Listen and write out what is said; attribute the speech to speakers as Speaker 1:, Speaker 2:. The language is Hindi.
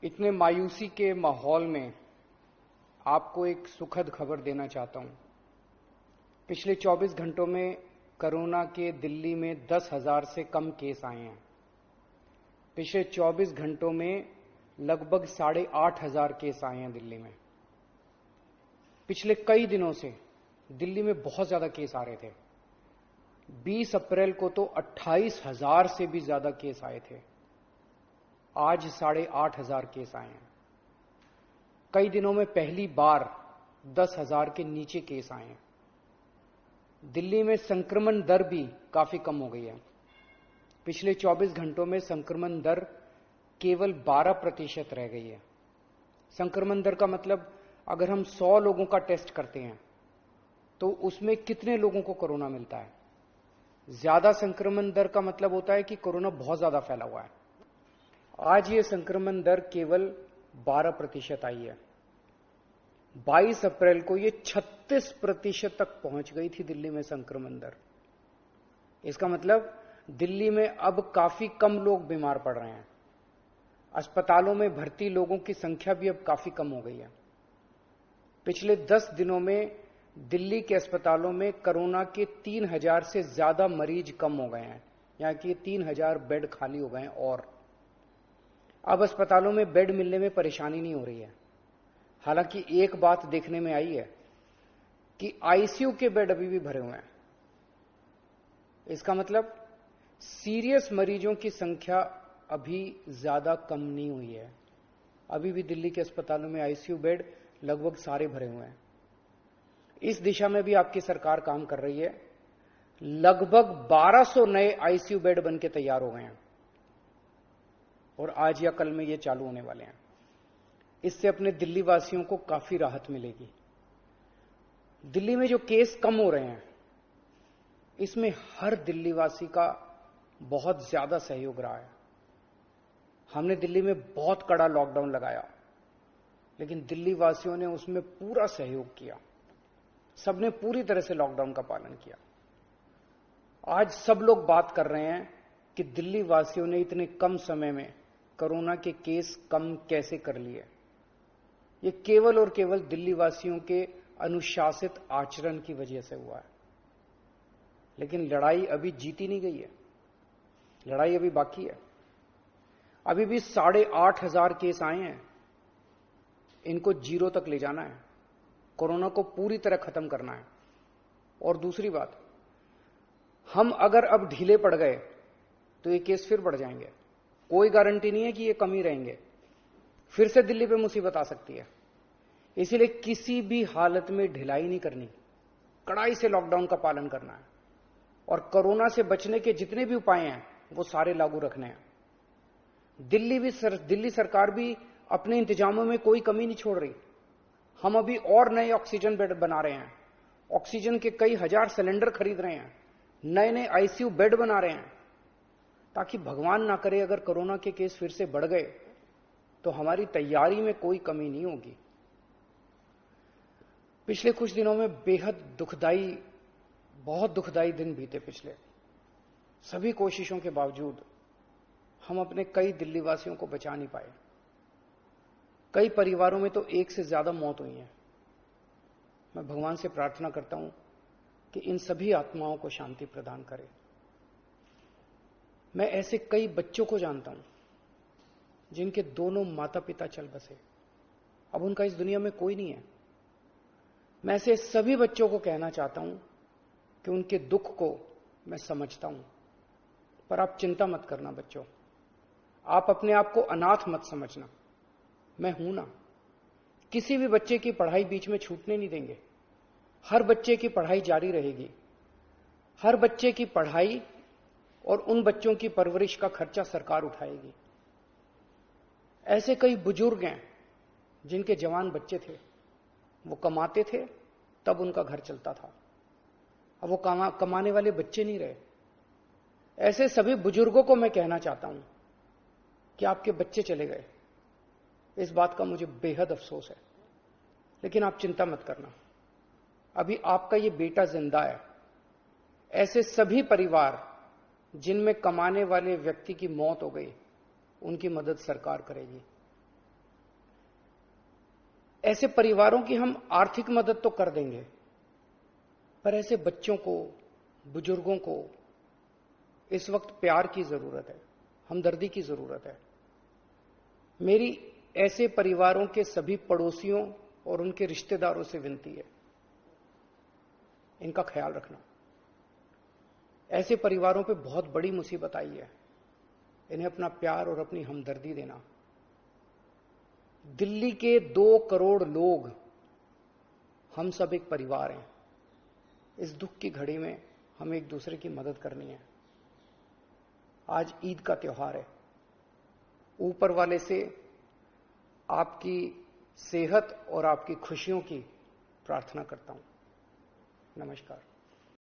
Speaker 1: इतने मायूसी के माहौल में आपको एक सुखद खबर देना चाहता हूं। पिछले 24 घंटों में कोरोना के दिल्ली में 10,000 से कम केस आए हैं। पिछले 24 घंटों में लगभग 8,500 केस आए हैं दिल्ली में। पिछले कई दिनों से दिल्ली में बहुत ज्यादा केस आ रहे थे। 20 अप्रैल को तो 28,000 से भी ज्यादा केस आए थे। आज 8,500 केस आए हैं। कई दिनों में पहली बार 10,000 के नीचे केस आए हैं। दिल्ली में संक्रमण दर भी काफी कम हो गई है। पिछले 24 घंटों में संक्रमण दर केवल 12% रह गई है। संक्रमण दर का मतलब अगर हम 100 लोगों का टेस्ट करते हैं तो उसमें कितने लोगों को कोरोना मिलता है। ज्यादा संक्रमण दर का मतलब होता है कि कोरोना बहुत ज्यादा फैला हुआ है। आज ये संक्रमण दर केवल 12% आई है। 22 अप्रैल को ये 36% तक पहुंच गई थी दिल्ली में संक्रमण दर। इसका मतलब दिल्ली में अब काफी कम लोग बीमार पड़ रहे हैं। अस्पतालों में भर्ती लोगों की संख्या भी अब काफी कम हो गई है। पिछले 10 दिनों में दिल्ली के अस्पतालों में कोरोना के 3,000 से ज्यादा मरीज कम हो गए हैं। यानी कि 3,000 बेड खाली हो गए हैं और अब अस्पतालों में बेड मिलने में परेशानी नहीं हो रही है। हालांकि एक बात देखने में आई है कि आईसीयू के बेड अभी भी भरे हुए हैं। इसका मतलब सीरियस मरीजों की संख्या अभी ज्यादा कम नहीं हुई है। अभी भी दिल्ली के अस्पतालों में आईसीयू बेड लगभग सारे भरे हुए हैं। इस दिशा में भी आपकी सरकार काम कर रही है। लगभग 1200 नए आईसीयू बेड बनके तैयार हो गए हैं और आज या कल में ये चालू होने वाले हैं। इससे अपने दिल्ली वासियों को काफी राहत मिलेगी। दिल्ली में जो केस कम हो रहे हैं इसमें हर दिल्ली वासी का बहुत ज्यादा सहयोग रहा है। हमने दिल्ली में बहुत कड़ा लॉकडाउन लगाया, लेकिन दिल्ली वासियों ने उसमें पूरा सहयोग किया। सबने पूरी तरह से लॉकडाउन का पालन किया। आज सब लोग बात कर रहे हैं कि दिल्ली वासियों ने इतने कम समय में कोरोना के केस कम कैसे कर लिए। ये केवल और केवल दिल्ली वासियों के अनुशासित आचरण की वजह से हुआ है। लेकिन लड़ाई अभी जीती नहीं गई है। लड़ाई अभी बाकी है। अभी भी 8,500 केस आए हैं। इनको 0 तक ले जाना है। कोरोना को पूरी तरह खत्म करना है। और दूसरी बात, हम अगर अब ढीले पड़ गए तो ये केस फिर बढ़ जाएंगे। कोई गारंटी नहीं है कि ये कम ही रहेंगे। फिर से दिल्ली पे मुसीबत आ सकती है। इसीलिए किसी भी हालत में ढिलाई नहीं करनी। कड़ाई से लॉकडाउन का पालन करना है और कोरोना से बचने के जितने भी उपाय हैं वो सारे लागू रखने हैं। दिल्ली सरकार भी अपने इंतजामों में कोई कमी नहीं छोड़ रही। हम अभी और नए ऑक्सीजन बेड बना रहे हैं। ऑक्सीजन के कई हजार सिलेंडर खरीद रहे हैं। नए नए आईसीयू बेड बना रहे हैं, ताकि भगवान ना करे अगर कोरोना के केस फिर से बढ़ गए तो हमारी तैयारी में कोई कमी नहीं होगी। पिछले कुछ दिनों में बेहद दुखदाई, बहुत दुखदाई दिन बीते। पिछले सभी कोशिशों के बावजूद हम अपने कई दिल्ली वासियों को बचा नहीं पाए। कई परिवारों में तो 1 से ज्यादा मौत हुई है। मैं भगवान से प्रार्थना करता हूं कि इन सभी आत्माओं को शांति प्रदान करे। मैं ऐसे कई बच्चों को जानता हूं जिनके दोनों माता पिता चल बसे। अब उनका इस दुनिया में कोई नहीं है। मैं ऐसे सभी बच्चों को कहना चाहता हूं कि उनके दुख को मैं समझता हूं, पर आप चिंता मत करना बच्चों। आप अपने आप को अनाथ मत समझना। मैं हूं ना। किसी भी बच्चे की पढ़ाई बीच में छूटने नहीं देंगे। हर बच्चे की पढ़ाई जारी रहेगी। हर बच्चे की पढ़ाई और उन बच्चों की परवरिश का खर्चा सरकार उठाएगी। ऐसे कई बुजुर्ग हैं जिनके जवान बच्चे थे, वो कमाते थे तब उनका घर चलता था। अब वो कमाने वाले बच्चे नहीं रहे। ऐसे सभी बुजुर्गों को मैं कहना चाहता हूं कि आपके बच्चे चले गए। इस बात का मुझे बेहद अफसोस है, लेकिन आप चिंता मत करना। अभी आपका ये बेटा जिंदा है। ऐसे सभी परिवार जिनमें कमाने वाले व्यक्ति की मौत हो गई, उनकी मदद सरकार करेगी। ऐसे परिवारों की हम आर्थिक मदद तो कर देंगे, पर ऐसे बच्चों को, बुजुर्गों को इस वक्त प्यार की जरूरत है, हमदर्दी की जरूरत है। मेरी ऐसे परिवारों के सभी पड़ोसियों और उनके रिश्तेदारों से विनती है, इनका ख्याल रखना। ऐसे परिवारों पे बहुत बड़ी मुसीबत आई है, इन्हें अपना प्यार और अपनी हमदर्दी देना। दिल्ली के 2 करोड़ लोग, हम सब एक परिवार हैं। इस दुख की घड़ी में हमें एक दूसरे की मदद करनी है। आज ईद का त्योहार है। ऊपर वाले से आपकी सेहत और आपकी खुशियों की प्रार्थना करता हूं। नमस्कार।